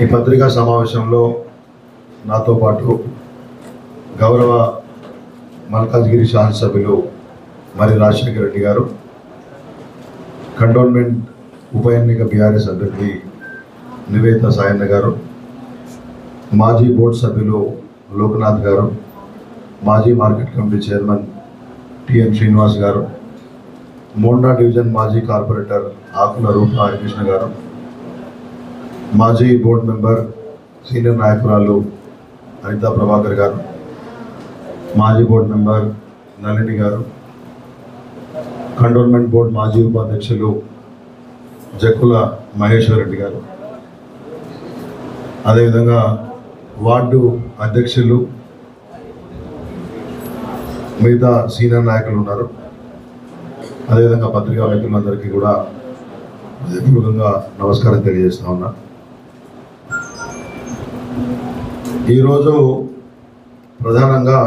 ఈ పత్రికా సమావేశంలో నాతో పాటు గౌరవ మల్కాజ్గిరి శాసనసభ్యులు మరి రాజశేఖర రెడ్డి గారు, కంటోన్మెంట్ ఉప ఎన్నిక బీఆర్ఎస్ అభ్యర్థి నివేదిత సాయన్న గారు, మాజీ బోర్డు సభ్యులు లోకనాథ్ గారు, మాజీ market committee chairman TN Srinivas గారు, మోండా డివిజన్ మాజీ కార్పొరేటర్ ఆకుల రూప హరికృష్ణ గారు, మాజీ బోర్డు మెంబర్ సీనియర్ నాయకురాలు అనితా ప్రభాకర్ గారు, మాజీ బోర్డు మెంబర్ నళిని గారు, కంటోన్మెంట్ బోర్డు మాజీ ఉపాధ్యక్షులు జక్కుల మహేశ్వర్ రెడ్డి గారు, అదేవిధంగా వార్డు అధ్యక్షులు మిగతా సీనియర్ నాయకులు ఉన్నారు. అదేవిధంగా పత్రికా మిత్రులందరికీ కూడా హృదయపూర్వకంగా నమస్కారం తెలియజేస్తా ఉన్నా. ఈరోజు ప్రధానంగా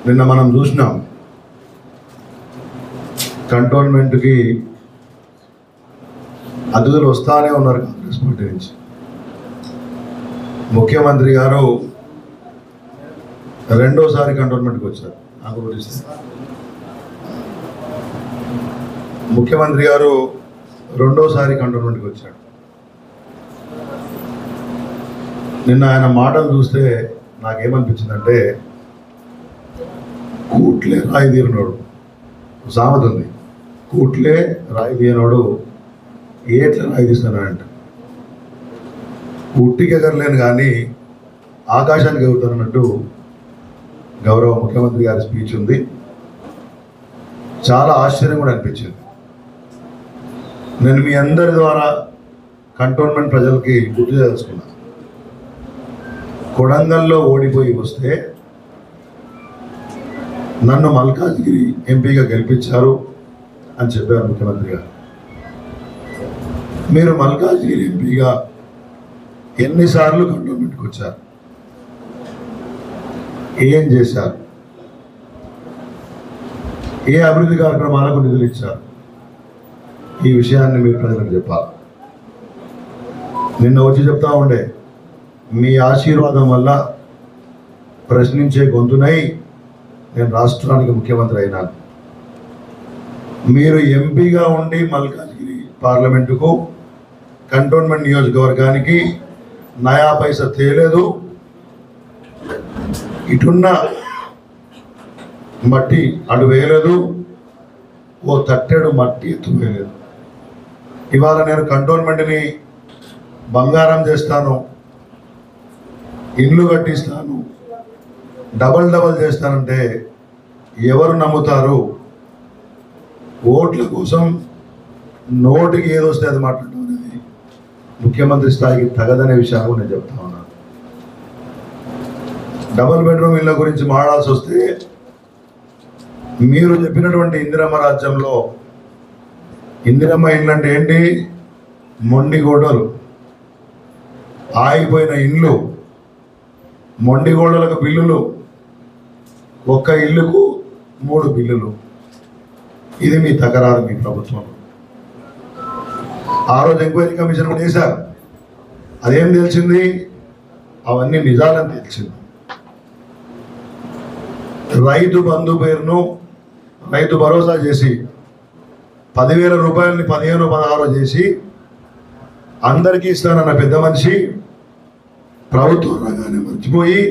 నిన్న మనం చూసినాం, కంటోన్మెంట్కి అతిథులు వస్తానే ఉన్నారు కాంగ్రెస్ పార్టీ నుంచి. ముఖ్యమంత్రి గారు రెండోసారి కంటోన్మెంట్కి వచ్చారు. నాకు గురించి ముఖ్యమంత్రి గారు రెండోసారి కంటోన్మెంట్కి వచ్చాడు. నిన్న ఆయన మాటలు చూస్తే నాకేమనిపించిందంటే, కూట్లే రాయి తీరినోడు సామెత ఉంది, కూట్లే రాయి తీయనోడు ఏట్లా రాయి తీస్తానంట. ఉట్టికి ఎగరలేను కానీ ఆకాశానికి ఎగురుతానన్నట్టు గౌరవ ముఖ్యమంత్రి గారి స్పీచ్ ఉంది. చాలా ఆశ్చర్యం కూడా అనిపించింది. నేను మీ అందరి ద్వారా కంటోన్మెంట్ ప్రజలకి గుర్తు చేసుకున్నా, కొడంగల్లో ఓడిపోయి వస్తే నన్ను మల్కాజ్గిరి ఎంపీగా గెలిపించారు అని చెప్పారు ముఖ్యమంత్రి గారు. మీరు మల్కాజ్గిరి ఎంపీగా ఎన్నిసార్లు కంటోన్మెంట్కి వచ్చారు, ఏం చేశారు, ఏ అభివృద్ధి కార్యక్రమాలకు నిధులు ఇచ్చారు, ఈ విషయాన్ని మీరు ప్రజలకు చెప్పాలి. నిన్న వచ్చి చెప్తా ఉండే, మీ ఆశీర్వాదం వల్ల ప్రశ్నించే గొంతునై నేను రాష్ట్రానికి ముఖ్యమంత్రి అయినాను. మీరు ఎంపీగా ఉండి మల్కాజ్గిరి పార్లమెంటుకు, కంటోన్మెంట్ నియోజకవర్గానికి నయా పైసా తేలేదు. ఇటున్న మట్టి అటు వేయలేదు, ఓ తట్టెడు మట్టి ఎత్తు వేయలేదు. ఇవాళ నేను కంటోన్మెంట్ని బంగారం చేస్తాను, ఇండ్లు కట్టిస్తాను, డబల్ చేస్తానంటే ఎవరు నమ్ముతారు? ఓట్ల కోసం నోటికి ఏదొస్తే అది మాట్లాడడం అనేది ముఖ్యమంత్రి స్థాయికి తగదనే విషయాన్ని నేను చెప్తా ఉన్నాను. డబుల్ బెడ్రూమ్ ఇళ్ళ గురించి మాట్లాడాల్సి వస్తే, మీరు చెప్పినటువంటి ఇందిరమ్మ రాజ్యంలో ఇందిరమ్మ ఇండ్లు అంటే ఏంటి? మొండి గోడలు, ఆగిపోయిన ఇండ్లు, మొండి గోడలకు బిల్లులు, ఒక్క ఇల్లుకు 3 బిల్లులు. ఇది మీ తకరారు మీ ప్రభుత్వంలో. ఆ రోజు ఎంక్వైరీ కమిషన్ కూడా వేశారు. అదేం తెలిసింది? అవన్నీ నిజాలని తెలిసింది. రైతు బంధు పేరును రైతు భరోసా చేసి 10,000 రూపాయలని 15-16 చేసి అందరికీ ఇస్తానన్న పెద్ద మనిషి ప్రభుత్వ రంగాన్ని మర్చిపోయి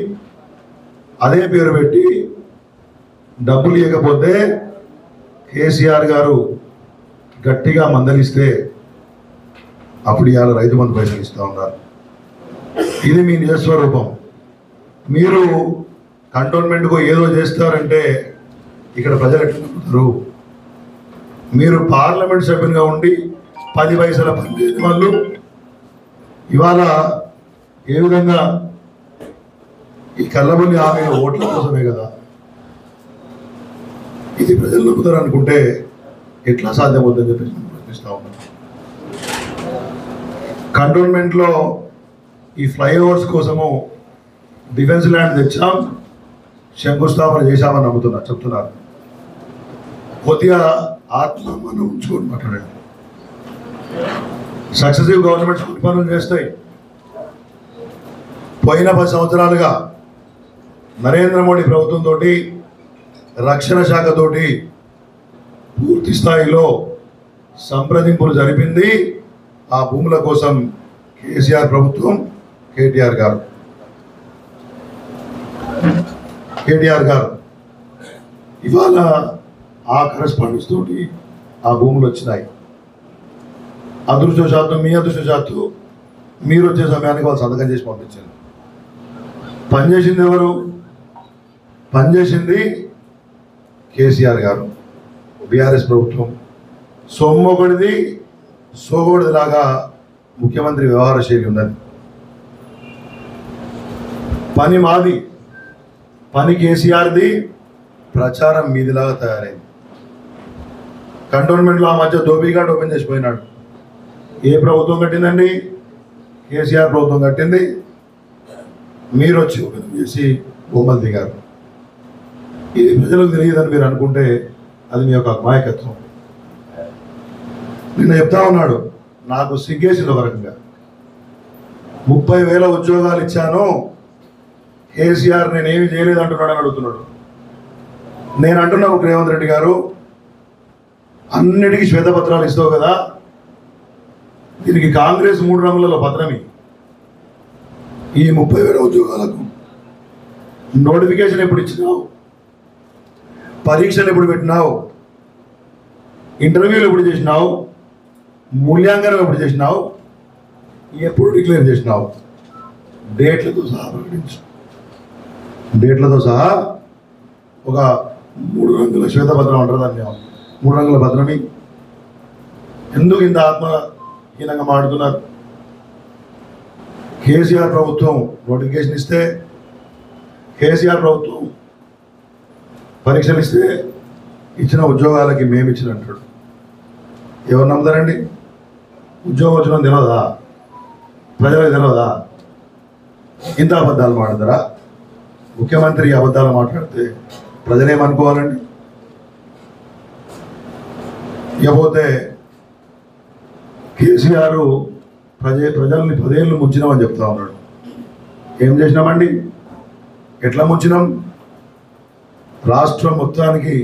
అదే పేరు పెట్టి డబ్బులు ఇవ్వకపోతే కేసీఆర్ గారు గట్టిగా మందలిస్తే అప్పుడు ఇవాళ రైతు బంధు పైసలు ఇస్తూ ఉన్నారు. ఇది మీ నిజస్వరూపం. మీరు కంటోన్మెంట్కు ఏదో చేస్తారంటే ఇక్కడ ప్రజలు ఎట్లా నమ్ముతారు? మీరు పార్లమెంట్ సభ్యునిగా ఉండి 10 పైసల పనిచేసిన వాళ్ళు ఇవాళ ఏ విధంగా ఈ కళ్ళబొల్లి ఆమె ఓట్ల కోసమే కదా ఇది ప్రజలు నమ్ముతారు అనుకుంటే ఎట్లా సాధ్యమవుతుందని చెప్పేసి నేను ప్రశ్నిస్తా ఉన్నాను. కంటోన్మెంట్లో ఈ ఫ్లైఓవర్స్ కోసము డిఫెన్స్ ల్యాండ్ తెచ్చాం, శంకుస్థాపన చేశామని చెప్తున్నారు. కొద్దిగా ఆత్మ మనం ఉంచుకొని మాట్లాడండి. సక్సెసివ్ గవర్నమెంట్స్ కొన్ని పనులు చేస్తాయి. పోయిన 10 సంవత్సరాలుగా నరేంద్ర మోడీ ప్రభుత్వంతో రక్షణ శాఖతోటి పూర్తి స్థాయిలో సంప్రదింపులు జరిపింది. ఆ భూముల కోసం కేసీఆర్ ప్రభుత్వం, కేటీఆర్ గారు ఇవాళ ఆ కరెస్పాండెన్స్ తోటి ఆ భూములు వచ్చినాయి. అదృష్టవశాత్తు, మీ అదృష్టవశాత్తు మీరు వచ్చే సమయానికి వాళ్ళు సంతకం చేసి పంపించారు. పనిచేసింది ఎవరు? పనిచేసింది కేసీఆర్ గారు, బీఆర్ఎస్ ప్రభుత్వం. సొమ్మొకటిది సోగొడిదిలాగా ముఖ్యమంత్రి వ్యవహార శైలి ఉన్నది. పని మాది, పని కేసీఆర్ది, ప్రచారం మీదిలాగా తయారైంది. కంటోన్మెంట్లో ఆ మధ్య దోబీఘాట్ ఓపెన్ చేసిపోయినాడు. ఏ ప్రభుత్వం కట్టిందండి? కేసీఆర్ ప్రభుత్వం కట్టింది. మీరు వచ్చి ఓపెన్ చేసి బొమ్మలు దిగారు. ఇది ప్రజలకు తెలియదని మీరు అనుకుంటే అది మీ యొక్క అమాయకత్వం. నిన్న చెప్తా ఉన్నాడు, నాకు సిగ్గేసింది ఒక రకంగా. 30,000 ఉద్యోగాలు ఇచ్చాను, కేసీఆర్ నేనేమి చేయలేదు అంటున్నాడని అడుగుతున్నాడు. నేను అంటున్నా, రేవంత్ రెడ్డి గారు అన్నిటికీ శ్వేతపత్రాలు ఇస్తావు కదా, దీనికి కాంగ్రెస్ 3 రంగులలో పత్రమి. ఈ 30,000 ఉద్యోగాలకు నోటిఫికేషన్ ఎప్పుడు ఇచ్చినావు? పరీక్షలు ఎప్పుడు పెట్టినావు? ఇంటర్వ్యూలు ఎప్పుడు చేసినావు? మూల్యాంకనం ఎప్పుడు చేసినావు? ఎప్పుడు డిక్లేర్ చేసినావు? డేట్లతో సహా ప్రకటించు. డేట్లతో సహా ఒక 3 రంగుల శ్వేతపత్రం అంటారు దాన్ని. 3 రంగుల పత్రమి. ఎందుకు ఇంత ఆత్మహీనంగా మాడుతున్నారు? కేసీఆర్ ప్రభుత్వం నోటిఫికేషన్ ఇస్తే, కేసీఆర్ ప్రభుత్వం పరీక్షలు ఇస్తే ఇచ్చిన ఉద్యోగాలకి మేము ఇచ్చినట్టు ఎవరు నమ్ముతారండి? ఉద్యోగం వచ్చిన తెలియదా? ప్రజలకు తెలియదా? ఇంత అబద్ధాలు మాట్లాడతారా? ముఖ్యమంత్రి అబద్ధాలు మాట్లాడితే ప్రజలేమనుకోవాలండి? ఇకపోతే కేసీఆర్ ప్రజల్ని 10 ఏళ్ళు ముంచినామని చెప్తా ఉన్నాడు. ఏం చేసినామండి? ఎట్లా ముంచినాం? రాష్ట్రం మొత్తానికి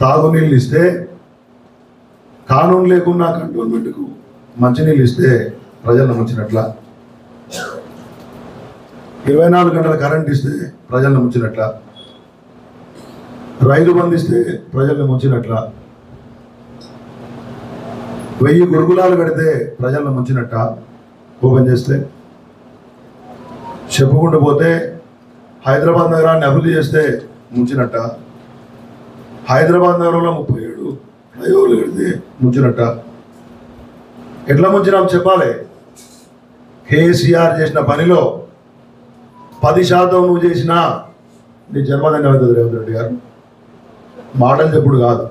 తాగునీళ్ళు ఇస్తే, కానూన్ లేకున్నా కంటోన్మెంట్కు మంచినీళ్ళు ఇస్తే ప్రజలను ముంచినట్ల, 24 గంటల కరెంట్ ఇస్తే ప్రజలను ముంచినట్ల, రైతు బంధు ఇస్తే ప్రజలను ముంచినట్ల, 1000 గురుకులాలు కడితే ప్రజలను ముంచినట్ట ఓపెన్ చేస్తే, చెప్పుకుంటూ పోతే హైదరాబాద్ నగరాన్ని అభివృద్ధి చేస్తే ముంచినట్ట, హైదరాబాద్ నగరంలో 37 ఫ్లైఓవర్లు కడితే ముంచినట్ట. ఎట్లా ముంచినాం చెప్పాలి? కేసీఆర్ చేసిన పనిలో 10% నువ్వు చేసినా నీ జన్మదినం అవుతుంది రేవంత్ రెడ్డి గారు. మాటలు చెప్పుడు కాదు.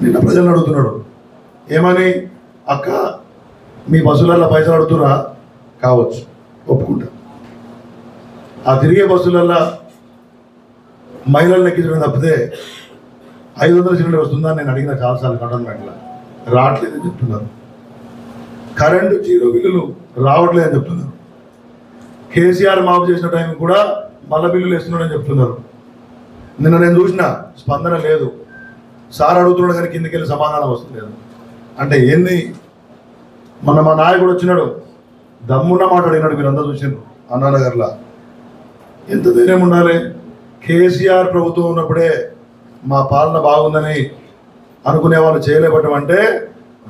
నిన్న ప్రజలను అడుగుతున్నాడు ఏమని, అక్క మీ బస్సులలో పైసలు అడుగుతున్నా కావచ్చు, ఒప్పుకుంటా. ఆ తిరిగే బస్సులల్లో మహిళలను ఎక్కించడం తప్పితే 500 సిలిండర్ వస్తుందా నేను అడిగిన చాలాసార్లు కంటోన్మెంట్లో. రావట్లేదని చెప్తున్నారు. కరెంటు 0 బిల్లులు రావట్లేదని చెప్తున్నారు. కేసీఆర్ మాఫ్ చేసిన టైం కూడా మళ్ళా బిల్లులు వేస్తున్నాడని చెప్తున్నారు. నిన్న నేను చూసిన స్పందన లేదు. సార్ అడుగుతున్నాడు కానీ కిందికి వెళ్ళి సమాధానం వస్తలేదు. అంటే ఏంది? మొన్న మా నాయకుడు వచ్చినాడు, దమ్మున్న మాట అడిగినాడు. మీరు అందరూ చూసినారు అన్నానగర్లా. ఎంత ధైర్యం ఉండాలి? కేసీఆర్ ప్రభుత్వం ఉన్నప్పుడే మా పాలన బాగుందని అనుకునే వాళ్ళు చేయలేపట్టమంటే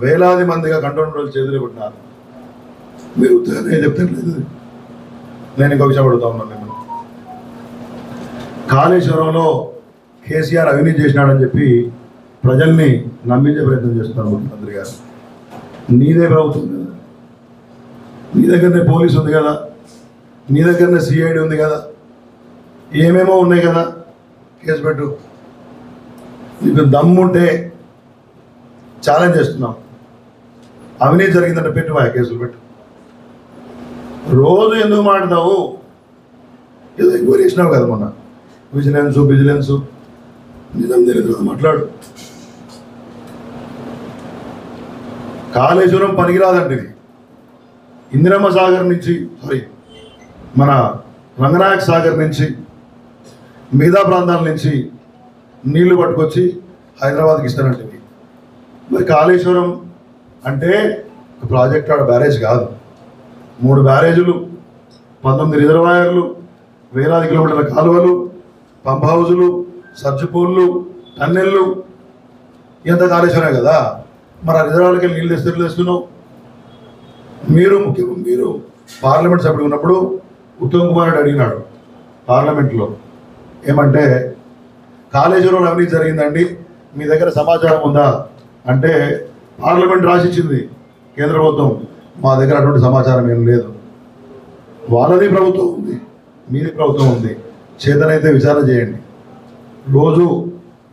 వేలాది మందిగా కంటోన్మెంట్ చేతులు పెట్టినారు. మీరు నేను చెప్తలేదు. నేను ఇంకో విషయం అడుగుతా ఉన్నాను మిమ్మల్ని. కాళేశ్వరంలో కేసీఆర్ అవినీతి చేసినాడని చెప్పి ప్రజల్ని నమ్మించే ప్రయత్నం చేస్తున్నారు ముఖ్యమంత్రి గారు. నీదే ప్రభుత్వం కదా, నీ దగ్గరనే పోలీసు ఉంది కదా, నీ దగ్గరనే సిఐడి ఉంది కదా, ఏమేమో ఉన్నాయి కదా, కేసు పెట్టు. నీకు దమ్ముంటే ఛాలెంజ్ చేస్తున్నాం. అవినీతి జరిగిందంటే పెట్టు, కేసులు పెట్టు. రోజు ఎందుకు మాట్లాడతావు? ఏదో ఎంక్వైరీ చేసినావు కదా మొన్న, విజిలెన్స్ నిజం తెలియదు మాట్లాడు. కాళేశ్వరం పనికిరాదండి. ఇది ఇందిరమ్మ సాగర్ నుంచి మన రంగనాయక సాగర్ నుంచి మిగతా ప్రాంతాల నుంచి నీళ్లు పట్టుకొచ్చి హైదరాబాద్కి ఇస్తానంటే మరి కాళేశ్వరం అంటే ప్రాజెక్ట్ ఆడ బ్యారేజ్ కాదు. 3 బ్యారేజీలు, 19 రిజర్వాయర్లు, వేలాది కిలోమీటర్ల కాలువలు, పంప్ హౌజులు, సర్జుపూళ్ళు, టన్నెళ్ళు, ఎంత కాళేశ్వరమే కదా. మరి ఆ రిజర్వాయర్లకి నీళ్ళు తెస్తున్నావు. మీరు పార్లమెంట్ సభ్యుడు ఉన్నప్పుడు ఉత్తమ్ కుమార్ రెడ్డి అడిగినాడు పార్లమెంట్లో, ఏమంటే కాళేశ్వరంలో అవినీతి జరిగిందండి, మీ దగ్గర సమాచారం ఉందా అంటే పార్లమెంట్ రాసిచ్చింది కేంద్ర ప్రభుత్వం, మా దగ్గర అటువంటి సమాచారం ఏం లేదు. వాళ్ళది ప్రభుత్వం ఉంది, మీది ప్రభుత్వం ఉంది, చేతనైతే విచారణ చేయండి. రోజు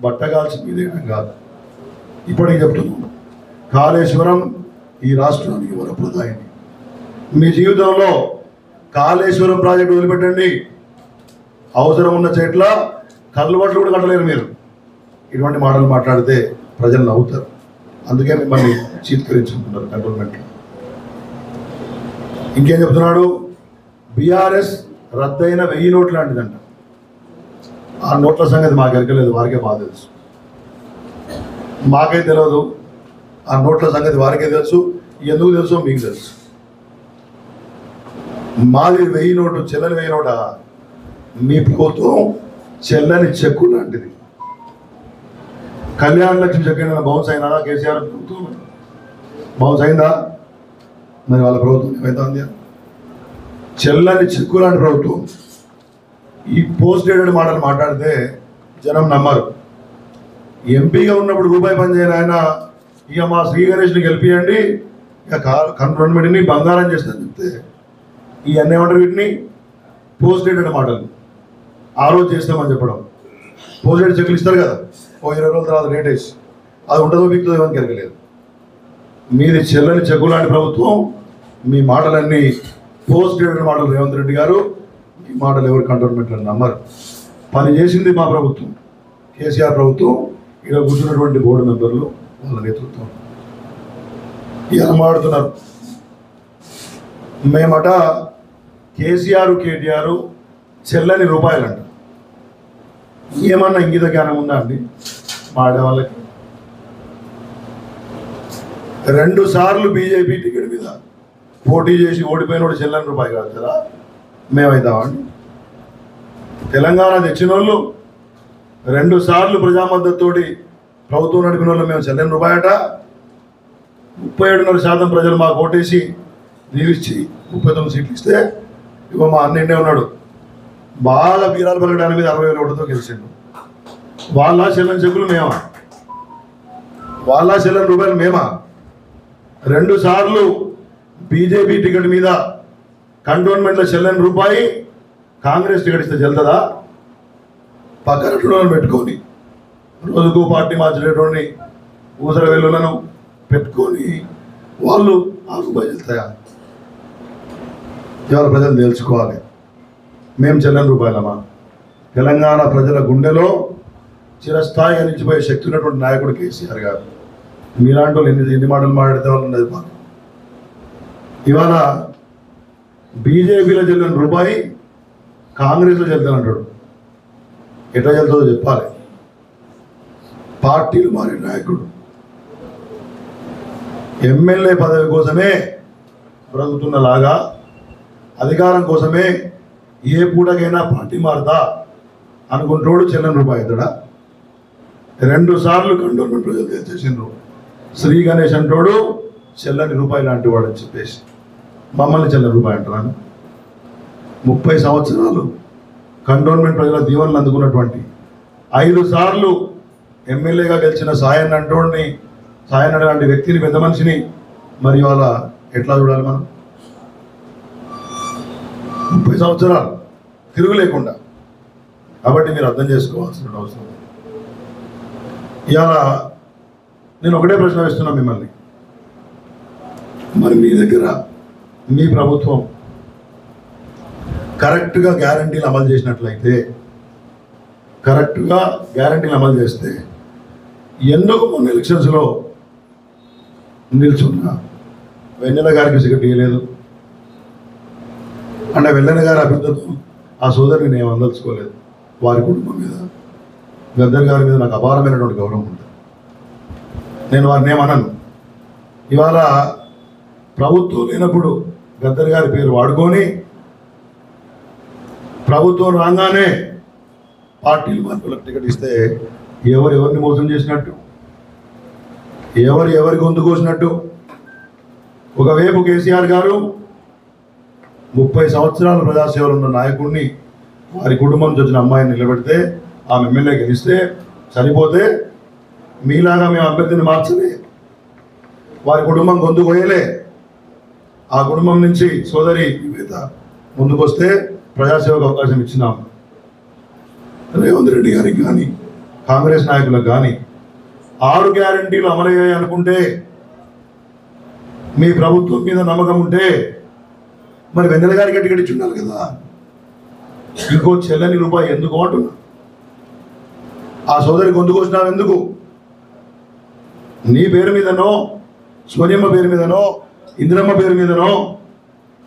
బట్టగాల్చి మీదేయడం కాదు. ఇప్పటికి చెప్తున్నాను, కాళేశ్వరం ఈ రాష్ట్రానికి వరప్రదాయని. మీ జీవితంలో కాళేశ్వరం ప్రాజెక్టు వదిలిపెట్టండి. అవసరం ఉన్న చెట్ల కళ్ళబట్లు కూడా కట్టలేరు మీరు. ఇటువంటి మాటలు మాట్లాడితే ప్రజలు నవ్వుతారు. అందుకే మిమ్మల్ని చీత్కరించుకుంటున్నారు కంటోన్మెంట్లో. ఇంకేం చెప్తున్నాడు, బీఆర్ఎస్ రద్దయిన 1000 నోట్లు లాంటిదంట. ఆ నోట్ల సంగతి మాకు ఎరకలేదు, వారికే బాగా తెలుసు. మాకే తెలియదు, ఆ నోట్ల సంగతి వారికే తెలుసు. ఎందుకు తెలుసో మీకు తెలుసు. మాది 1000 నోటు, చెల్లని 1000 నోట. మీ ప్రభుత్వం చెల్లని చెక్కు లాంటిది. కళ్యాణ లక్ష్మి చెక్ అయినా బౌన్స్ అయినా కేసీఆర్ ప్రభుత్వం బౌన్స్ అయిందా? మరి వాళ్ళ ప్రభుత్వం ఏమైందా? చెల్లని చెక్కు లాంటి ప్రభుత్వం. ఈ పోస్ట్ డేటెడ్ మాటలు మాట్లాడితే జనం నమ్మరు. ఎంపీగా ఉన్నప్పుడు రూపాయి పని చేయని ఆయన ఇక మా శ్రీ గణేష్ని గెలిపియండి, ఇక కంటోన్మెంట్ని బంగారం చేస్తాను చెప్తే ఇవన్నీ ఏమంటారు? వీటిని పోస్ట్ డేటెడ్ మాటలు. ఆ రోజు చేస్తామని చెప్పడం. పోస్ట్ డేటెడ్ చెక్లు ఇస్తారు కదా, ఓ 20 రోజుల తర్వాత రేట్ వేసి, అది ఉంటుందో మీకుతో ఏమని కలగలేదు. మీది చెల్లని చెక్కు లాంటి ప్రభుత్వం. మీ మాటలన్నీ పోస్ట్ డేటెడ్ మాటలు. రేవంత్ రెడ్డి గారు ఈ మాటలు ఎవరు కంటోన్మెంట్లో నమ్మరు. పని చేసింది మా ప్రభుత్వం, కేసీఆర్ ప్రభుత్వం. ఇక్కడ కూర్చున్నటువంటి బోర్డు మెంబర్లు, వాళ్ళ నేతృత్వం ఇలా మాట్లాడుతున్నారు. మేమట కేసీఆర్ కేటీఆర్ చెల్లని రూపాయలంట. ఏమన్నా ఇంగిత జ్ఞానం ఉందా అండి మాడే వాళ్ళకి? 2 సార్లు బీజేపీ టికెట్ మీద పోటీ చేసి ఓడిపోయిన వాడు చెల్లని రూపాయి కాదు కదా. మేమైతామండి? తెలంగాణ తెచ్చిన వాళ్ళు 2 సార్లు ప్రజామద్దతుతోటి ప్రభుత్వం నడిపిన వాళ్ళు మేము చెల్లని రూపాయట. 37.5% ప్రజలు మాకు ఓటేసి దీవిచ్చి 39 సీట్లు ఇస్తే ఇవ్వ మా అన్నిండే ఉన్నాడు. బాగా బీరాలు పలకడానికి మీద 60,000 ఓటుతో గెలిచిండు. వాళ్ళ చెల్లని చెక్కులు మేమా? వాళ్ళ చెల్లని రూపాయలు మేమా? 2 సార్లు బీజేపీ టికెట్ మీద కంటోన్మెంట్లో చెల్లని రూపాయి కాంగ్రెస్ టికెట్ ఇస్తే చెల్తుందా? పక్కన పెట్టుకొని రోజుకు పార్టీ మార్చేటోడిని ఊసర వెల్లులను పెట్టుకొని వాళ్ళు ఆ రూపాయి చెల్తాయా? ఇవాళ ప్రజలు తెలుసుకోవాలి, మేము చెల్లని రూపాయలమా? తెలంగాణ ప్రజల గుండెలో చిరస్థాయిగా నిలిచిపోయే శక్తి ఉన్నటువంటి నాయకుడు కేసీఆర్ గారు. మీలాంటి వాళ్ళు ఎన్ని మాటలు మాట్లాడితే వాళ్ళు ఉన్నది మాకు. ఇవాళ బీజేపీలో చెల్లిన రూపాయి కాంగ్రెస్లో చెల్తానంటాడు. ఎట్లా చెల్తుందో చెప్పాలి. పార్టీలు మారే నాయకుడు ఎమ్మెల్యే పదవి కోసమే బ్రతుకుతున్నలాగా, అధికారం కోసమే ఏ పూటకైనా పార్టీ మారుతా అనుకుంటాడు. చెల్లని రూపాయి అవుతాడా? 2 సార్లు కంటోన్మెంట్ ప్రజలు తెచ్చేసిండ్రు. శ్రీ గణేష్ అంటాడు చెల్లని రూపాయి లాంటి వాడు అని చెప్పేసి మమ్మల్ని చెల్లని రూపాయి అంటున్నాను. 30 సంవత్సరాలు కంటోన్మెంట్ ప్రజల దీవెనలు అందుకున్నటువంటి 5 సార్లు ఎమ్మెల్యేగా గెలిచిన సాయన్న అంటోడిని, సాయన్న లాంటి వ్యక్తిని, పెద్ద మనిషిని మరి వాళ్ళ ఎట్లా చూడాలి మనం? 30 సంవత్సరాలు తిరుగు లేకుండా. కాబట్టి మీరు అర్థం చేసుకోవాల్సిన అవసరం. ఇవాళ నేను ఒకటే ప్రశ్న వేస్తున్నా మిమ్మల్ని, మరి మీ దగ్గర మీ ప్రభుత్వం కరెక్ట్గా గ్యారంటీలు అమలు చేసినట్లయితే, కరెక్ట్గా గ్యారంటీలు అమలు చేస్తే ఎందుకు మొన్న ఎలక్షన్స్లో నిల్చున్నా. వెన్నెల గారికి టికెట్ ఇవ్వలేదు అంటే వెన్నెల గారి అభ్యర్థిత్వం ఆ సోదరిని నేను అందలుచుకోలేదు. వారి కుటుంబం మీద గద్దర్ గారి మీద నాకు అపారమైనటువంటి గౌరవం ఉంటుంది. నేను వారిని ఏమన్నాను. ఇవాళ ప్రభుత్వం లేనప్పుడు గద్దర్ గారి పేరు వాడుకొని ప్రభుత్వం రాగానే పార్టీలు మార్పులకు టికెట్ ఇస్తే ఎవరిని మోసం చేసినట్టు, ఎవరి గొంతు కోసినట్టు. ఒకవైపు కేసీఆర్ గారు 30 సంవత్సరాల ప్రజాసేవలు ఉన్న నాయకుడిని వారి కుటుంబం నుంచి వచ్చిన అమ్మాయిని నిలబెడితే ఆమె ఎమ్మెల్యే గెలిస్తే చనిపోతే మీలాగా మేము అభ్యర్థిని మార్చలే, వారి కుటుంబం గొంతు కోయలే. ఆ కుటుంబం నుంచి సోదరి నివేత ముందుకొస్తే ప్రజాసేవకు అవకాశం ఇచ్చినాం. రేవంత్ రెడ్డి గారికి కానీ కాంగ్రెస్ నాయకులకు కానీ 6 గ్యారంటీలు అమలయ్యాయి అనుకుంటే, మీ ప్రభుత్వం మీద నమ్మకం ఉంటే మరి వెన్నెల గారికి టికెట్ ఇచ్చి ఉండాలి కదా. ఇంకో చెల్లని రూపాయి ఎందుకు అంటున్నా. ఆ సోదరి గొంతుకు వచ్చినావు ఎందుకు? నీ పేరు మీదనో, సోనియమ్మ పేరు మీదనో, ఇందిరమ్మ పేరు మీదనో,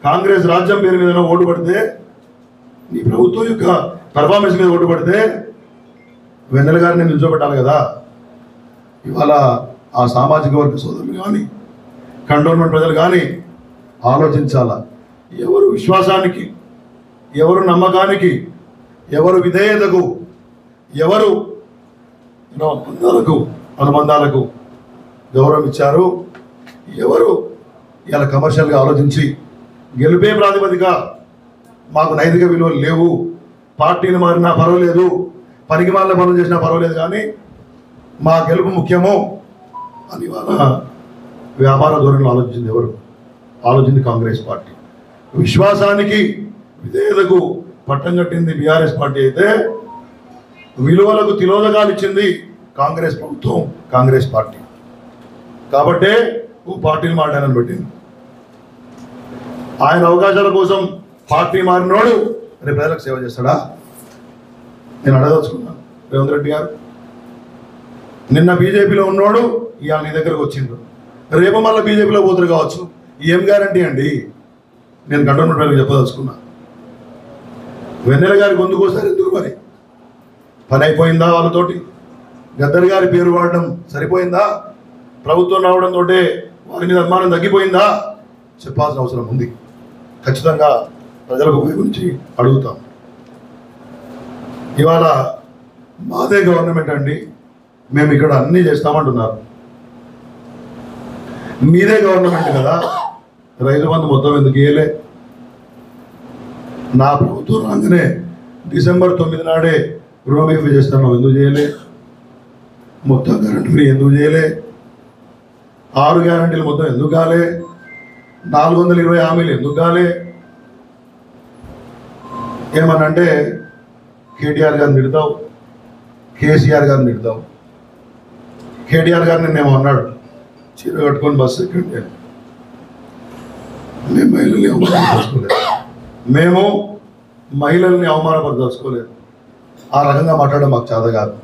కాంగ్రెస్ రాజ్యం పేరు మీదనో ఓటు పడితే, నీ ప్రభుత్వం యొక్క పర్ఫార్మెన్స్ మీద ఓటు పడితే వెన్నెల గారిని నిల్చోబెట్టాలి కదా. ఇవాళ ఆ సామాజిక వర్గ సోదరులు కానీ కంటోన్మెంట్ ప్రజలు కానీ ఆలోచించాలా. ఎవరు విశ్వాసానికి, ఎవరు నమ్మకానికి, ఎవరు విధేయతకు, ఎవరు అనుబంధాలకు గౌరవం ఇచ్చారు, ఎవరు ఇలా కమర్షియల్గా ఆలోచించి గెలిపే ప్రాతిపదిక మాకు నైతిక విలువలు లేవు, పార్టీని మారినా పర్వాలేదు, పనికి మాలిన పనులు చేసినా పర్వాలేదు, కానీ మా గెలుపు ముఖ్యము అని వాళ్ళ వ్యాపార ధోరణిలో ఆలోచించింది ఎవరు? ఆలోచించింది కాంగ్రెస్ పార్టీ. విశ్వాసానికి విధేయతకు పట్టం కట్టింది బీఆర్ఎస్ పార్టీ అయితే, విలువలకు తిలోదకాలు ఇచ్చింది కాంగ్రెస్ ప్రభుత్వం, కాంగ్రెస్ పార్టీ. కాబట్టే పార్టీలు మాట్లాడని పెట్టింది. ఆయన అవకాశాల కోసం పార్టీ మారినోడు రేపు ప్రజలకు సేవ చేస్తాడా? నేను అడగదలుచుకున్నాను. రేవంత్ రెడ్డి గారు నిన్న బీజేపీలో ఉన్నోడు ఇవాళ నీ దగ్గరకు వచ్చిండు, రేపు మళ్ళీ బీజేపీలో పోతారు కావచ్చు. ఏం గ్యారంటీ అండి? నేను కంటోన్మెంట్ ప్రజలకు చెప్పదలుచుకున్నా. వెన్నెల గారి గొంతుకోసారి ఎందుకు మరి? పని అయిపోయిందా వాళ్ళతోటి? గద్దర్ గారి పేరు వాడడం సరిపోయిందా? ప్రభుత్వం రావడంతో వారి మీద అభిమానం తగ్గిపోయిందా? చెప్పాల్సిన అవసరం ఉంది. ఖచ్చితంగా ప్రజలకు గురించి అడుగుతాం. ఇవాళ మాదే గవర్నమెంట్ అండి, మేము ఇక్కడ అన్నీ చేస్తామంటున్నారు. మీదే గవర్నమెంట్ కదా, రైతు బంధు మొత్తం ఎందుకు ఇయ్యలే? నా ప్రభుత్వం రాగానే డిసెంబర్ 9 నాడే రుణమాఫీ చేస్తాను, ఎందుకు చేయలే? మొత్తం కరెంట్ ఫ్రీ ఎందుకు చేయలే? 6 గ్యారంటీలు మొత్తం ఎందుకు కాలే? 420 హామీలు ఎందుకు కాలే? ఏమనంటే కేటీఆర్ గారిని తిడతావు, కేసీఆర్ గారిని తిడతావు. కేటీఆర్ గారిని నేను అన్నాడు, చీర కట్టుకొని బస్సు ఎక్కండి. మేము మహిళల్ని అవమానపరచుకోలేదు, మేము మహిళల్ని అవమానపరచుకోలేదు. ఆ రకంగా మాట్లాడడం మాకు చేత కాదు.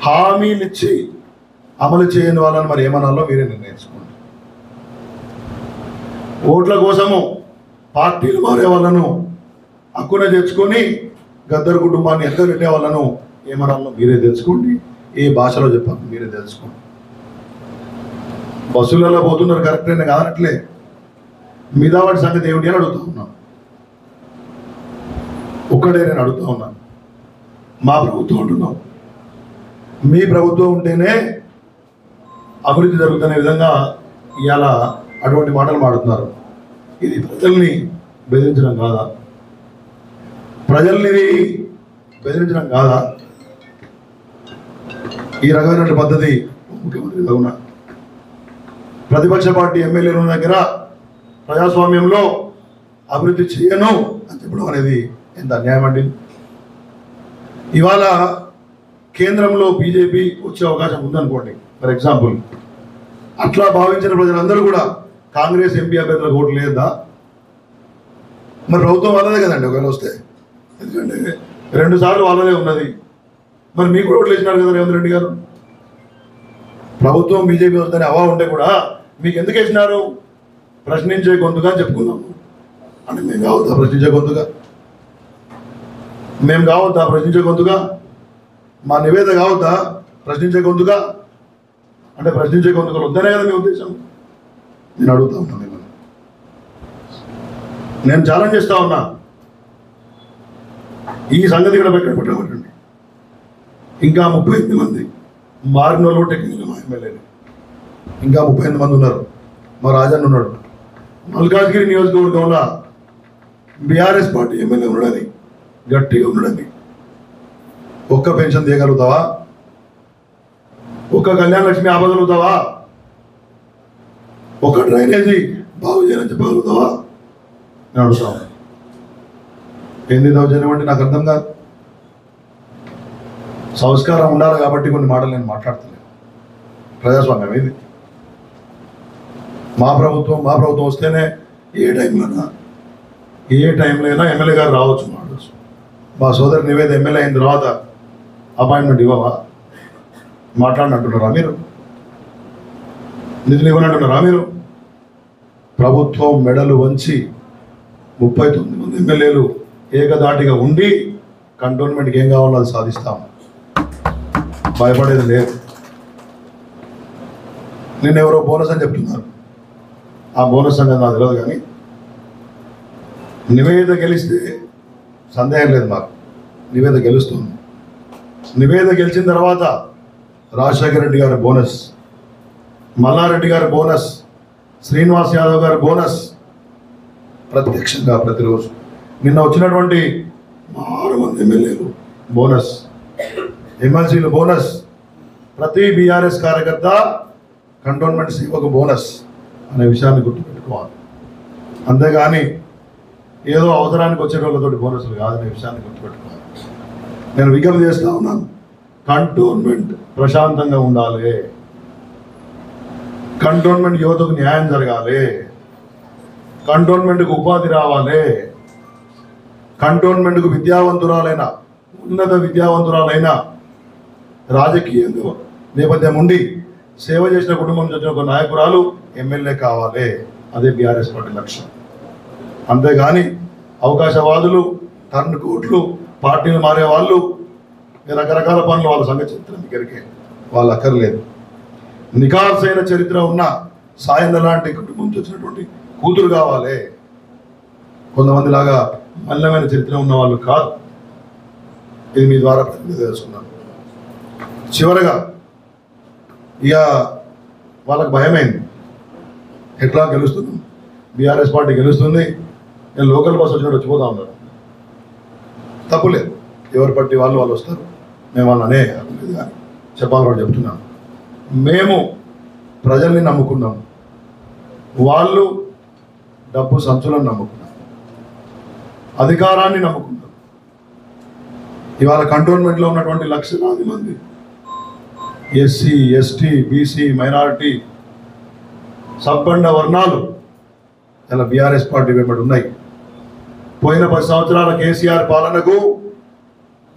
హామీలు ఇచ్చి అమలు చేయని వాళ్ళని మరి ఏమనాలో మీరే నిర్ణయించుకోండి. ఓట్ల కోసము పార్టీలు మారే వాళ్ళను హక్కున తెచ్చుకొని గద్దర్ కుటుంబాన్ని ఎంత పెట్టే వాళ్ళను ఏమనాలో మీరే తెలుసుకోండి. ఏ భాషలో చెప్పాలి మీరే తెలుసుకోండి. బస్సులలో పోతున్నారు కరెక్టేనే కాదనట్లే, మీద వాటి సంగతి ఏమిటి అని అడుగుతూ ఉన్నాను. ఒక్కడే నేను అడుగుతూ ఉన్నాను. మా ప్రభుత్వం అంటున్నాం, మీ ప్రభుత్వం ఉంటేనే అభివృద్ధి జరుగుతున్న విధంగా ఇవాళ అటువంటి మాటలు మాడుతున్నారు. ఇది ప్రజల్ని బెదిరించడం కాదా? ప్రజల్ని బెదిరించడం కాదా? ఈ రకమైన పద్ధతి ముఖ్యమంత్రి అవునా? ప్రతిపక్ష పార్టీ ఎమ్మెల్యేల దగ్గర ప్రజాస్వామ్యంలో అభివృద్ధి చేయను అని చెప్పడం అనేది ఎంత అన్యాయం అండి. ఇవాళ కేంద్రంలో బీజేపీ వచ్చే అవకాశం ఉందనుకోండి, ఫర్ ఎగ్జాంపుల్. అట్లా భావించిన ప్రజలందరూ కూడా కాంగ్రెస్ ఎంపీ అభ్యర్థులకు ఓటు లేదా? మరి ప్రభుత్వం వాళ్ళదే కదండి ఒకవేళ వస్తే. ఎందుకంటే 2 సార్లు వాళ్ళదే ఉన్నది. మరి మీకు కూడా ఓట్లు వేసినారు కదా రేవంత్ రెడ్డి గారు. ప్రభుత్వం బీజేపీ వస్తుందని హవా ఉంటే కూడా మీకు ఎందుకు వేసినారు? ప్రశ్నించే గొంతుగా చెప్పుకున్నాము. అంటే మేము కావద్దా ప్రశ్నించే గొంతుగా? మేము కావద్దా ప్రశ్నించే గొంతుగా? మా నివేదిక కావద్దా ప్రశ్నించే గొంతుగా? అంటే ప్రశ్నించే గొంతుకలు వద్దనే కదా మీ ఉద్దేశం? నేను అడుగుతా ఉన్నా మిమ్మల్ని, నేను ఛాలెంజ్ చేస్తా ఉన్నా. ఈ సంగతి కూడా పెట్టండి. ఇంకా 38 మంది మారిన వాళ్ళు టెక్నికల్ మా ఎమ్మెల్యేలు ఇంకా 38 మంది ఉన్నారు. మా రాజన్న ఉన్నాడు. మల్కాజ్గిరి నియోజకవర్గంలో బీఆర్ఎస్ పార్టీ ఎమ్మెల్యే ఉన్నాడని, గట్టిగా ఉన్నాడని. ఒక్క పెన్షన్ తీయగలుగుతావా? ఒక్క కళ్యాణ లక్ష్మి ఆపగలుగుతావా? ఒక డ్రైనేజీ బాగు చేయాలని చెప్పగలుగుతావా? నేను అడుగుతా ఉన్నా. ఏంది దౌర్జన్యం అంటే నాకు అర్థం కాదు. సంస్కారం ఉండాలి కాబట్టి కొన్ని మాటలు నేను మాట్లాడతలేను. ప్రజాస్వామ్యం ఇది. మా ప్రభుత్వం వస్తేనే ఏ టైంలో అయినా ఎమ్మెల్యే గారు రావచ్చు, మాట్లాడచ్చు. మా సోదరి నివేద ఎమ్మెల్యే అయిన తర్వాత అపాయింట్మెంట్ ఇవ్వవా? మాట్లాడినట్టున్నారా మీరు? నిధులు ఇవ్వనంటున్నారా మీరు? ప్రభుత్వం మెడలు వంచి 39 మంది ఎమ్మెల్యేలు ఏకదాటిగా ఉండి కంటోన్మెంట్కి ఏం కావాలో అది సాధిస్తాం. భయపడేది లేదు. నిన్న ఎవరో బోనస్ అని చెప్తున్నారు. ఆ బోనస్ అనేది నాకు తెలియదు, కానీ నివేద గెలిస్తే సందేహం లేదు మాకు. నివేద గెలుస్తుంది. నివేద గెలిచిన తర్వాత రాజశేఖర రెడ్డి గారి బోనస్, మల్లారెడ్డి గారి బోనస్, శ్రీనివాస్ యాదవ్ గారి బోనస్ ప్రత్యక్షంగా ప్రతిరోజు. నిన్న వచ్చినటువంటి 6 మంది ఎమ్మెల్యేలు బోనస్, ఎమ్మెల్సీలు బోనస్, ప్రతి బీఆర్ఎస్ కార్యకర్త కంటోన్మెంట్ సేవకు బోనస్ అనే విషయాన్ని గుర్తుపెట్టుకోవాలి. అంతేగాని ఏదో అవసరానికి వచ్చేటోళ్ళతోటి బోనస్లు కాదనే విషయాన్ని గుర్తుపెట్టుకోవాలి. నేను విజ్ఞప్తి చేస్తూ ఉన్నాను. కంటోన్మెంట్ ప్రశాంతంగా ఉండాలి. కంటోన్మెంట్ యువతకు న్యాయం జరగాలి. కంటోన్మెంట్కు ఉపాధి రావాలి. కంటోన్మెంట్కు ఉన్నత విద్యావంతురాలైన రాజకీయంగా నేపథ్యం ఉండి సేవ చేసిన కుటుంబం నుంచి ఒక నాయకురాలు ఎమ్మెల్యే కావాలి. అదే బీఆర్ఎస్ పార్టీ లక్ష్యం. అంతేగాని అవకాశవాదులు, టర్న్ కోట్లు, పార్టీలు మారే వాళ్ళు, రకరకాల పనులు వాళ్ళ సంగతి చరిత్ర దగ్గరికి వాళ్ళు అక్కర్లేదు. నిఖార్సైన చరిత్ర ఉన్న సాయన్న లాంటి కుటుంబం నుంచి వచ్చినటువంటి కూతురు కావాలి. కొంతమంది లాగా మల్లమైన చరిత్ర ఉన్న వాళ్ళు కాదు. ఇది మీ ద్వారా తెలుసుకున్నాను. చివరగా ఇక వాళ్ళకి భయమైంది. ఎట్లా గెలుస్తున్నాం, బీఆర్ఎస్ పార్టీ గెలుస్తుంది, నేను లోకల్ బస్ వచ్చినట్టు వచ్చిపోతా ఉన్నారు. తప్పులేదు, ఎవరి పార్టీ వాళ్ళు వస్తారు. మేము వాళ్ళనే లేదు, కానీ చెప్పాలి కూడా చెప్తున్నాను. మేము ప్రజల్ని నమ్ముకున్నాం, వాళ్ళు డబ్బు సంచులను నమ్ముకున్నాం, అధికారాన్ని నమ్ముకున్నాం. ఇవాళ కంటోన్మెంట్లో ఉన్నటువంటి లక్షలాది మంది ఎస్సీ, ఎస్టీ, బీసీ, మైనారిటీ, సబ్బండ వర్ణాలు ఇలా బీఆర్ఎస్ పార్టీ వెంబడి ఉన్నాయి. పోయిన 10 సంవత్సరాల కేసీఆర్ పాలనకు,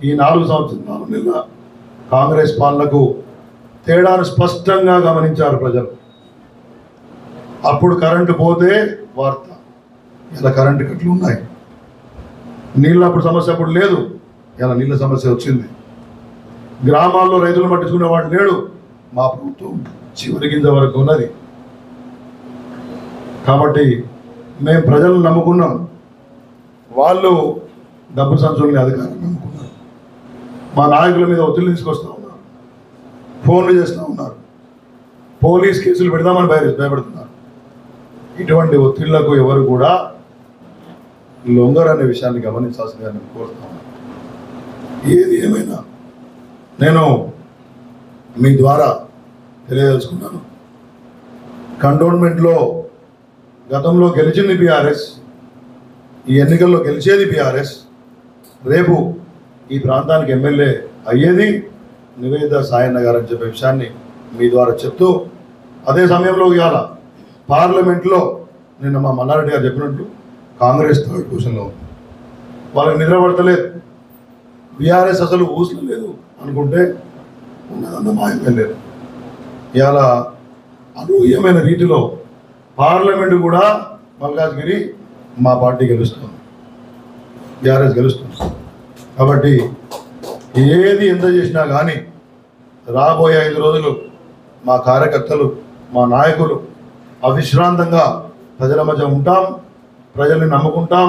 ఈ 4 నెలల కాంగ్రెస్ పాలనకు తేడాను స్పష్టంగా గమనించారు ప్రజలు. అప్పుడు కరెంటు పోతే వార్త, ఇలా కరెంటు కట్లు ఉన్నాయి. నీళ్ళు అప్పుడు సమస్య అప్పుడు లేదు, ఇలా నీళ్ళ సమస్య వచ్చింది. గ్రామాల్లో రైతులు పట్టించుకునే వాడు లేడు. మా ప్రభుత్వం చివరి గింజ వరకు ఉన్నది. కాబట్టి మేము ప్రజలను నమ్ముకున్నాం, వాళ్ళు డబ్బు సంచులని అధికారులు నమ్ముకున్నారు. మా నాయకుల మీద ఒత్తిడి తీసుకొస్తూ ఉన్నారు, ఫోన్లు చేస్తూ ఉన్నారు, పోలీస్ కేసులు పెడదామని భయపడుతున్నారు. ఇటువంటి ఒత్తిళ్లకు ఎవరు కూడా లొంగరు అనే విషయాన్ని గమనించాల్సిందిగా నేను కోరుతా ఉన్నాను. ఏది ఏమైనా నేను మీ ద్వారా తెలియదలుచుకున్నాను. కంటోన్మెంట్లో గతంలో గెలిచింది బీఆర్ఎస్, ఈ ఎన్నికల్లో గెలిచేది బీఆర్ఎస్. రేపు ఈ ప్రాంతానికి ఎమ్మెల్యే అయ్యేది నివేద సాయన్న గారు అని చెప్పే విషయాన్ని మీ ద్వారా చెప్తూ, అదే సమయంలో ఇవాళ పార్లమెంట్లో నిన్న మా మల్లారెడ్డి గారు చెప్పినట్టు కాంగ్రెస్ 3rd పొజిషన్లో ఉంది. వాళ్ళకి నిద్ర పడతలేదు. బీఆర్ఎస్ అసలు ఊసలు లేదు అనుకుంటే ఉన్నదన్న మా ఎమ్మెల్యేలు ఇవాళ అనూహ్యమైన రీతిలో పార్లమెంటు కూడా మల్కాజ్గిరి మా పార్టీ గెలుస్తుంది, బీఆర్ఎస్ గెలుస్తుంది. కాబట్టి ఏది ఎంత చేసినా కానీ రాబోయే 5 రోజులు మా కార్యకర్తలు, మా నాయకులు అవిశ్రాంతంగా ప్రజల మధ్య ఉంటాం, ప్రజల్ని నమ్ముకుంటాం,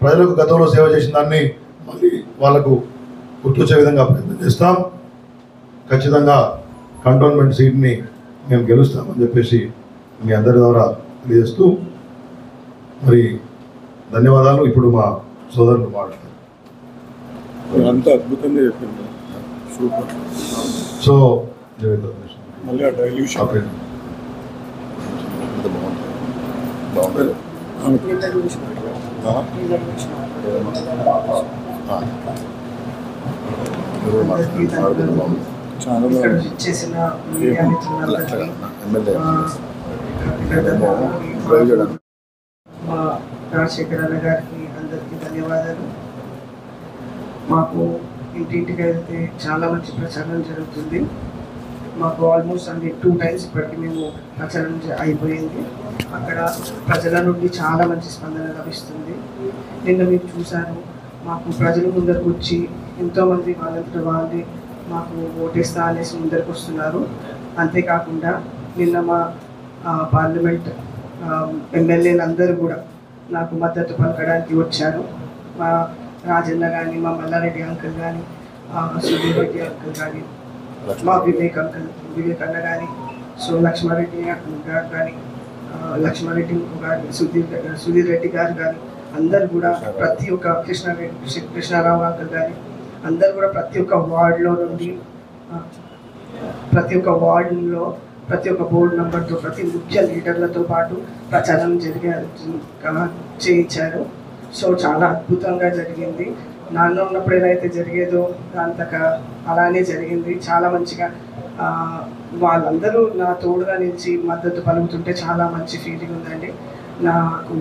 ప్రజలకు గతంలో సేవ చేసిన దాన్ని మళ్ళీ వాళ్ళకు గుర్తొచ్చే విధంగా ప్రయత్నం చేస్తాం. ఖచ్చితంగా కంటోన్మెంట్ సీట్ని మేము గెలుస్తామని చెప్పేసి మీ అందరి ద్వారా తెలియజేస్తూ మరి ధన్యవాదాలు. ఇప్పుడు మా సోదరులు మాట్లాడతారు. అంత అద్భుతంగా చెప్పింది. సూపర్. సో మళ్ళీ డైల్యూషన్ చేసిన మీడియా మిత్రులందరికీ, మా రాజశేఖర్ అన్న గారికి అందరికీ ధన్యవాదాలు. మాకు ఇంటింటికి వెళ్తే చాలా మంచి ప్రచారం జరుగుతుంది. మాకు ఆల్మోస్ట్ 2 టైమ్స్ ఇప్పటికీ మేము ప్రచారం అయిపోయింది. అక్కడ ప్రజల నుండి చాలా మంచి స్పందన లభిస్తుంది. నిన్న మీరు చూశారు, మాకు ప్రజల ముందరకు వచ్చి ఎంతోమంది వాళ్ళంతా వాళ్ళే మాకు ఓటేస్తా అనేసి ముందరకు వస్తున్నారు. అంతేకాకుండా నిన్న మా పార్లమెంట్ ఎమ్మెల్యేలందరూ కూడా నాకు మద్దతు పలకడానికి వచ్చారు. మా రాజన్న కానీ, మా మల్లారెడ్డి అంకుల్ కానీ, సుధీర్ రెడ్డి అంకుల్ కానీ, మా వివేక్ అన్న కానీ, సో లక్ష్మారెడ్డి గారు కానీ, లక్ష్మారెడ్డి గారు, సుధీర్ రెడ్డి గారు కానీ, అందరు కూడా ప్రతి ఒక్క కృష్ణారావు అంకుల్ కానీ అందరు కూడా ప్రతి ఒక్క వార్డులో నుండి ప్రతి ఒక్క వార్డులో ప్రతి ఒక్క బోర్డు మెంబర్తో ప్రతి ముఖ్య లీడర్లతో పాటు ప్రచారం చేయించారు. సో చాలా అద్భుతంగా జరిగింది. నాన్న ఉన్నప్పుడు ఏదైతే జరిగేదో అంతక అలానే జరిగింది. చాలా మంచిగా వాళ్ళందరూ నా తోడుగా నిలిచి మద్దతు పలుకుతుంటే చాలా మంచి ఫీలింగ్ ఉందండి. నాకు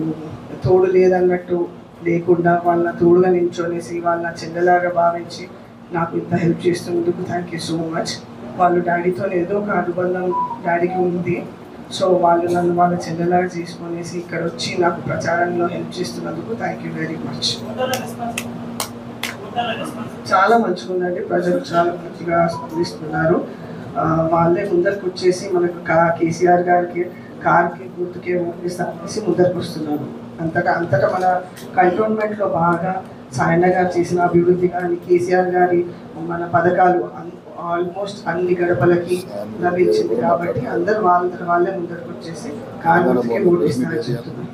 తోడు లేదన్నట్టు లేకుండా వాళ్ళ తోడుగా నిల్చొనేసి వాళ్ళ చెల్లెలాగా భావించి నాకు ఇంత హెల్ప్ చేస్తున్నందుకు థ్యాంక్ యూ సో మచ్. వాళ్ళు డాడీతో ఏదో ఒక అనుబంధం డాడీకి ఉంది. సో వాళ్ళు నన్ను వాళ్ళ చెల్లెలాగా తీసుకొనేసి ఇక్కడ వచ్చి నాకు ప్రచారంలో హెల్ప్ చేస్తున్నందుకు థ్యాంక్ యూ వెరీ మచ్. చాలా మంచిగా ఉందండి. ప్రజలు చాలా మంచిగా స్పందిస్తున్నారు. వాళ్ళే ముందరికి వచ్చేసి మనకు కేసీఆర్ గారికి కార్కి గుర్తుకే ఓపిస్తానేసి ముందరికి వస్తున్నారు. అంతటా మన కంటోన్మెంట్లో బాగా సాయన్న గారు చేసిన అభివృద్ధి కానీ, కేసీఆర్ గారి మన పథకాలు ఆల్మోస్ట్ అన్ని గడపలకి లభించింది. కాబట్టి అందరూ వాళ్ళే ముందరికి వచ్చేసి కార్మికులకే ఓటిస్తారని చెప్తున్నారు.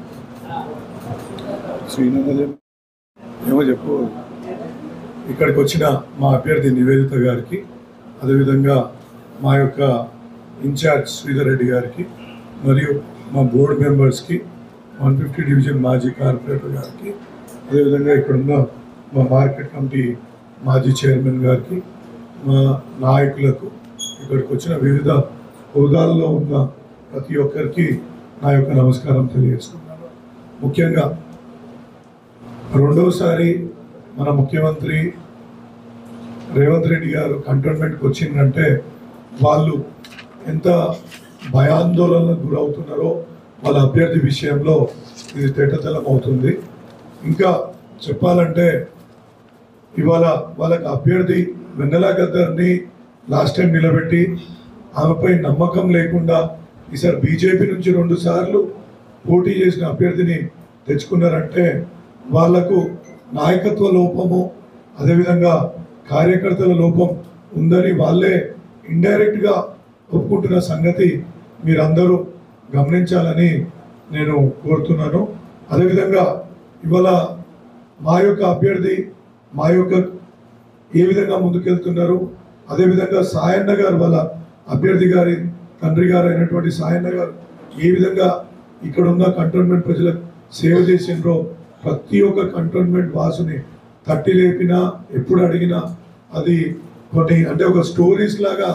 ఏమో చెప్పు. ఇక్కడికి వచ్చిన మా అభ్యర్థి నివేదిత గారికి, అదేవిధంగా మా యొక్క ఇన్ఛార్జ్ శ్రీధర్ రెడ్డి గారికి, మరియు మా బోర్డు మెంబర్స్కి, 150 డివిజన్ మాజీ కార్పొరేటర్ గారికి, అదేవిధంగా ఇక్కడున్న మా మార్కెట్ కమిటీ మాజీ చైర్మన్ గారికి, మా నాయకులకు, ఇక్కడికి వచ్చిన వివిధ హోదాల్లో ఉన్న ప్రతి ఒక్కరికి నా యొక్క నమస్కారం తెలియజేస్తున్నాను. ముఖ్యంగా రెండవసారి మన ముఖ్యమంత్రి రేవంత్ రెడ్డి గారు కంటోన్మెంట్కి వచ్చిందంటే వాళ్ళు ఎంత భయాందోళనకు గురవుతున్నారో వాళ్ళ అభ్యర్థి విషయంలో ఇది తేటతెల్లం అవుతుంది. ఇంకా చెప్పాలంటే ఇవాళ వాళ్ళకి అభ్యర్థి వెన్నెలా గద్దర్ని లాస్ట్ టైం నిలబెట్టి ఆమెపై నమ్మకం లేకుండా ఈసారి బీజేపీ నుంచి 2 సార్లు పోటీ చేసిన అభ్యర్థిని తెచ్చుకున్నారంటే వాళ్లకు నాయకత్వ లోపము, అదేవిధంగా కార్యకర్తల లోపం ఉందని వాళ్ళే ఇండైరెక్ట్గా ఒప్పుకుంటున్న సంగతి మీరందరూ గమనించాలని నేను కోరుతున్నాను. అదేవిధంగా ఇవాళ మా యొక్క అభ్యర్థి మా యొక్క ఏ విధంగా ముందుకెళ్తున్నారు, అదేవిధంగా సాయన్న గారు వాళ్ళ అభ్యర్థి గారి తండ్రి గారు అయినటువంటి సాయన్న గారు ఏ విధంగా ఇక్కడ ఉన్న కంటోన్మెంట్ ప్రజలకు సేవ చేసినరో ప్రతి ఒక్క కంటోన్మెంట్ వాసుని తట్టి లేపినా ఎప్పుడు అడిగినా అది కొన్ని అంటే ఒక స్టోరీస్ లాగా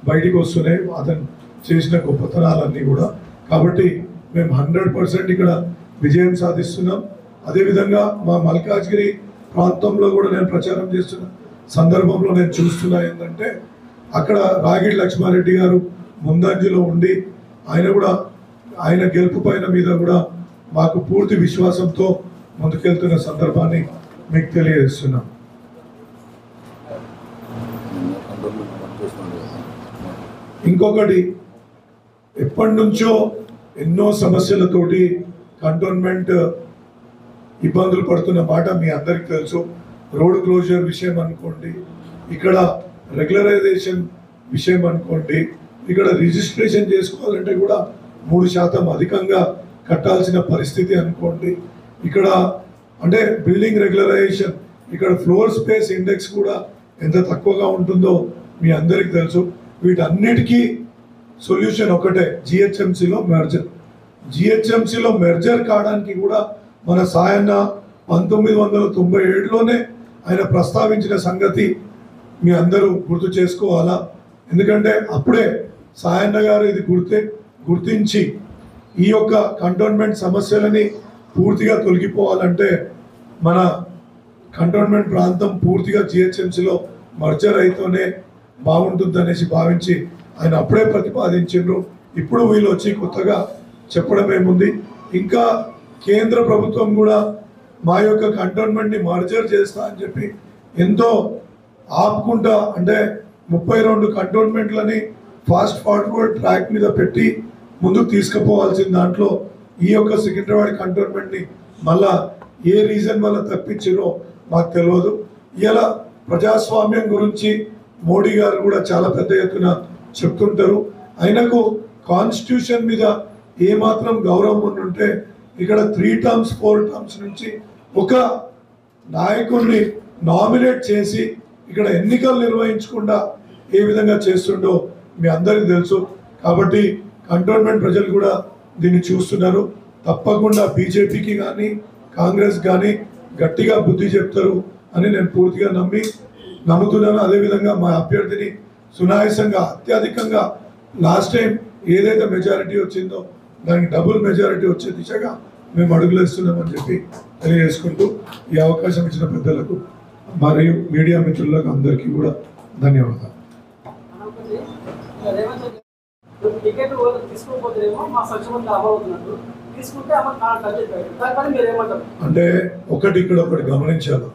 బయటికి వస్తున్నాయి అతను చేసిన గొప్పతనాలన్నీ కూడా. కాబట్టి మేము 100% ఇక్కడ విజయం సాధిస్తున్నాం. అదేవిధంగా మా మల్కాజ్గిరి ప్రాంతంలో కూడా నేను ప్రచారం చేస్తున్న సందర్భంలో నేను చూస్తున్నా ఏంటంటే అక్కడ రాగిడి లక్ష్మారెడ్డి గారు ముందంజలో ఉండి ఆయన గెలుపు పైన మీద కూడా మాకు పూర్తి విశ్వాసంతో ముందుకెళ్తున్న సందర్భాన్ని మీకు తెలియజేస్తున్నాం. ఇంకొకటి, ఎప్పటి నుంచో ఎన్నో సమస్యలతోటి కంటోన్మెంట్ ఇబ్బందులు పడుతున్న మాట మీ అందరికీ తెలుసు. రోడ్ క్లోజర్ విషయం అనుకోండి, ఇక్కడ రెగ్యులరైజేషన్ విషయం అనుకోండి, ఇక్కడ రిజిస్ట్రేషన్ చేసుకోవాలంటే కూడా 3% అధికంగా కట్టాల్సిన పరిస్థితి అనుకోండి, ఇక్కడ అంటే బిల్డింగ్ రెగ్యులరైజేషన్, ఇక్కడ ఫ్లోర్ స్పేస్ ఇండెక్స్ కూడా ఎంత తక్కువగా ఉంటుందో మీ అందరికీ తెలుసు. వీటన్నిటికీ సొల్యూషన్ ఒకటే, జిహెచ్ఎంసీలో మెర్జర్. జిహెచ్ఎంసీలో మెర్జర్ కావడానికి కూడా మన సాయన్న 1997లోనే ఆయన ప్రస్తావించిన సంగతి మీ అందరూ గుర్తు చేసుకోవాలా. ఎందుకంటే అప్పుడే సాయన్న గారు ఇది గుర్తించి ఈ యొక్క కంటోన్మెంట్ సమస్యలని పూర్తిగా తొలగిపోవాలంటే మన కంటోన్మెంట్ ప్రాంతం పూర్తిగా జిహెచ్ఎంసీలో మర్జర్ అయితేనే బాగుంటుందనేసి భావించి ఆయన అప్పుడే ప్రతిపాదించారు. ఇప్పుడు వీళ్ళు వచ్చి కొత్తగా చెప్పడం ఏముంది, ఇంకా కేంద్ర ప్రభుత్వం కూడా మా యొక్క కంటోన్మెంట్ని మర్జర్ చేస్తా అని చెప్పి ఎంతో ఆపుకుంటా, అంటే 32 కంటోన్మెంట్లని ఫాస్ట్ ఫార్వర్డ్ ట్రాక్ మీద పెట్టి ముందుకు తీసుకుపోవాల్సిన దాంట్లో ఈ యొక్క సికింద్రాబాద్ కంటోన్మెంట్ని మళ్ళా ఏ రీజన్ వల్ల తప్పించారో మాకు తెలియదు. ఇలా ప్రజాస్వామ్యం గురించి మోడీ గారు కూడా చాలా పెద్ద ఎత్తున చెప్తుంటారు. ఆయనకు కాన్స్టిట్యూషన్ మీద ఏమాత్రం గౌరవం ఉంటే ఇక్కడ 3 టర్మ్స్ 4 టర్మ్స్ నుంచి ఒక నాయకుడిని నామినేట్ చేసి ఇక్కడ ఎన్నికలు నిర్వహించకుండా ఏ విధంగా చేస్తుండో మీ అందరికీ తెలుసు. కాబట్టి కంటోన్మెంట్ ప్రజలు కూడా దీన్ని చూస్తున్నారు. తప్పకుండా బీజేపీకి కానీ కాంగ్రెస్ కానీ గట్టిగా బుద్ధి చెప్తారు అని నేను పూర్తిగా నమ్ముతున్నాను. అదేవిధంగా మా అభ్యర్థిని సునాయాసంగా అత్యధికంగా లాస్ట్ టైం ఏదైతే మెజారిటీ వచ్చిందో దానికి డబుల్ మెజారిటీ వచ్చే దిశగా మేము అడుగులేస్తున్నామని చెప్పి తెలియజేసుకుంటూ ఈ అవకాశం ఇచ్చిన పెద్దలకు మరియు మీడియా మిత్రులకు అందరికీ కూడా ధన్యవాదాలు. అంటే ఒకటి గమనించాలి,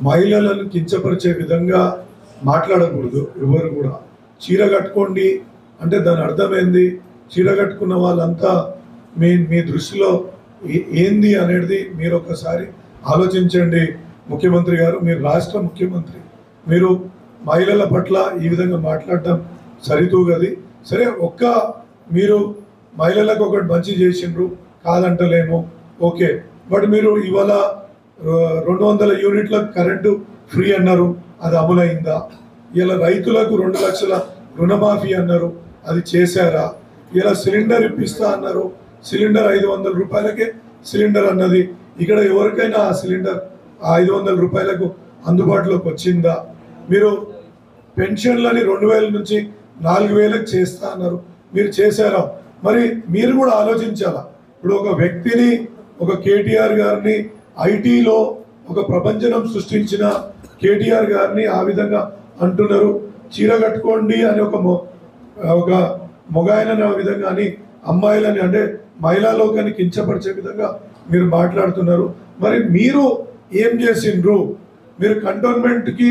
మహిళలను కించపరిచే విధంగా మాట్లాడకూడదు. ఎవరు కూడా చీర కట్టుకోండి అంటే దాని అర్థమైంది, చీర కట్టుకున్న వాళ్ళంతా మీ దృష్టిలో ఏంది అనేది మీరు ఒకసారి ఆలోచించండి. ముఖ్యమంత్రి గారు, మీరు రాష్ట్ర ముఖ్యమంత్రి, మీరు మహిళల పట్ల ఈ విధంగా మాట్లాడటం సరితూగది. సరే, మీరు మహిళలకు ఒకటి మంచి చేసిండ్రు కాదంటలేము, ఓకే. బట్ మీరు ఇవాళ 200 యూనిట్ల కరెంటు ఫ్రీ అన్నారు, అది అమలైందా? ఇలా రైతులకు 2 లక్షల రుణమాఫీ అన్నారు, అది చేశారా? ఇలా సిలిండర్ ఇప్పిస్తా అన్నారు, సిలిండర్ 500 రూపాయలకే సిలిండర్ అన్నది, ఇక్కడ ఎవరికైనా ఆ సిలిండర్ 500 రూపాయలకు అందుబాటులోకి వచ్చిందా? మీరు పెన్షన్లని 2000 నుంచి 4000కి చేస్తా అన్నారు, మీరు చేశారా? మరి మీరు కూడా ఆలోచించాలా. ఇప్పుడు ఒక వ్యక్తిని, ఒక కేటీఆర్ గారిని, ఐటీలో ఒక ప్రపంచం సృష్టించిన కేటీఆర్ గారిని ఆ విధంగా అంటున్నారు. చీర కట్టుకోండి అని ఒక మొగాయనని ఆ విధంగా అని, అమ్మాయిలని అంటే మహిళా లోకాన్ని కించపరిచే విధంగా మీరు మాట్లాడుతున్నారు. మరి మీరు ఏం చేసిండ్రు? మీరు కంటోన్మెంట్కి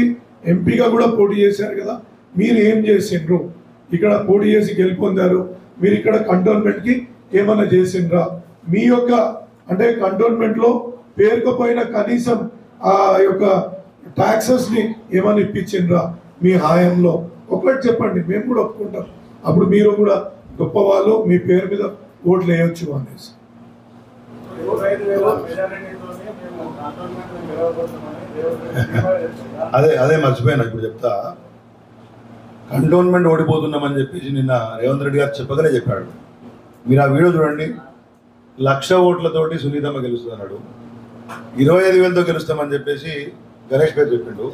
ఎంపీగా కూడా పోటీ చేశారు కదా, మీరు ఏం చేసిండ్రు? ఇక్కడ పోటీ చేసి గెలుపొందారు, మీరు ఇక్కడ కంటోన్మెంట్కి ఏమన్నా చేసిండ్రా? మీ యొక్క అంటే కంటోన్మెంట్లో పేరుకుపోయిన కనీసం ఆ యొక్క ట్యాక్సెస్ని ఏమైనా ఇప్పించిండ్రా మీ హాయంలో? ఒకటి చెప్పండి, మేము కూడా ఒప్పుకుంటాం. అప్పుడు మీరు కూడా గొప్పవాళ్ళు, మీ పేరు మీద ఓట్లు వేయొచ్చు అనేసి. అదే మర్చిపోయినా, ఇప్పుడు చెప్తా. కంటోన్మెంట్ ఓడిపోతున్నామని చెప్పేసి నిన్న రేవంత్ రెడ్డి గారు చెప్పగానే చెప్పాడు. మీరు ఆ వీడియో చూడండి. 1,00,000 ఓట్లతోటి సునీతమ్మ గెలుస్తుంది అన్నాడు, 25,000తో గెలుస్తామని చెప్పేసి గణేష్ పేరు చెప్పిండు.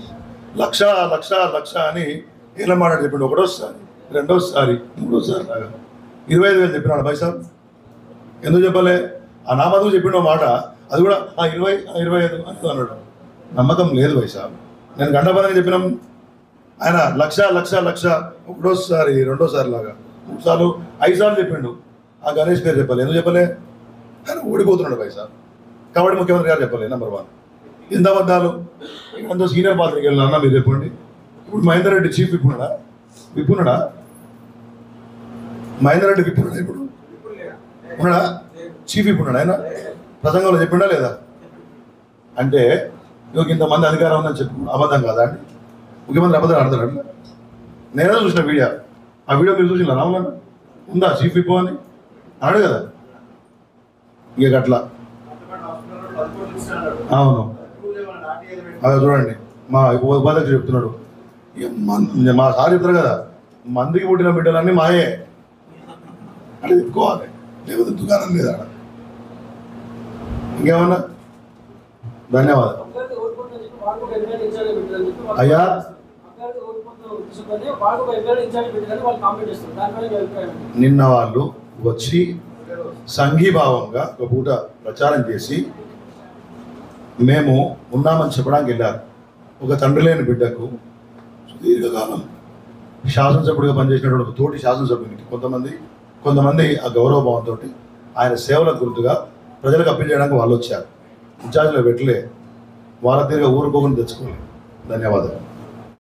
1,00,000 అని ఏళ్ళ మాట చెప్పిండు. ఒకటోసారి, రెండోసారి, మూడోసారి లాగా 25,000 చెప్పినాడు. పైసాబ్ ఎందుకు చెప్పలే? ఆ నామకు చెప్పిండు మాట, అది కూడా 25 అన్నాడు. నమ్మకం లేదు పైసాబ్. నేను గంటపదని చెప్పినాం, ఆయన 1,00,000 ఒకటోసారి, రెండోసారి లాగా 3 సార్లు 5 సార్లు చెప్పిండు ఆ గణేష్ పేరు చెప్పలే, ఎందుకు చెప్పలే? ఆయన ఓడిపోతున్నాడు పైసా కాబట్టి ముఖ్యమంత్రి గారు చెప్పలే. నెంబర్ 1. ఇంత అబద్ధాలు ఎంతో సీనియర్ పాత్రకి వెళ్ళినా మీరు చెప్పండి. ఇప్పుడు మహేందర్ రెడ్డి చీఫ్ విప్పున్నాడా? మహేందర్ రెడ్డి విప్పున్నాడా? ఇప్పుడు ఉన్నాడా? చీఫ్ విప్పున్నాడా? ఆయన ప్రసంగంలో చెప్పిండా లేదా? అంటే నువ్వు ఇంతమంది అధికారం ఉందని చెప్పు, అబద్ధం కాదా అండి? ముఖ్యమంత్రి అబద్ధాలు ఆడతాడు అట్లా? నేనే చూసిన వీడియో, ఆ వీడియో మీరు చూసిన రాములన్న ఉందా చీఫ్ విప్ అని అన్నాడు కదా. ఇక అట్లా అవును, అదే చూడండి మా ఉపాధ్యక్షుడు చెప్తున్నాడు. మా సార్ చెప్తారు కదా, మందికి పుట్టిన బిడ్డలన్నీ మాయే అని చెప్పుకోవాలి, లేకపోతే దుకాణం లేదా. ఇంకేమన్నా? ధన్యవాదాలు అయ్యా. నిన్న వాళ్ళు వచ్చి సంఘీభావంగా ఒక పూట ప్రచారం చేసి మేము ఉన్నామని చెప్పడానికి వెళ్ళారు. ఒక తండ్రి లేని బిడ్డకు సుదీర్ఘకాలం శాసనసభ్యుడిగా పనిచేసినటువంటి ఒక తోటి శాసనసభ్యునికి కొంతమంది ఆ గౌరవభావంతో ఆయన సేవల గుర్తుగా ప్రజలకు అప్పీల్ చేయడానికి వాళ్ళు వచ్చారు. ఇన్ఛార్జ్లో పెట్టలే, వాళ్ళ తీరుగా ఊరుకోకుండా తెచ్చుకోలేదు. ధన్యవాదాలు.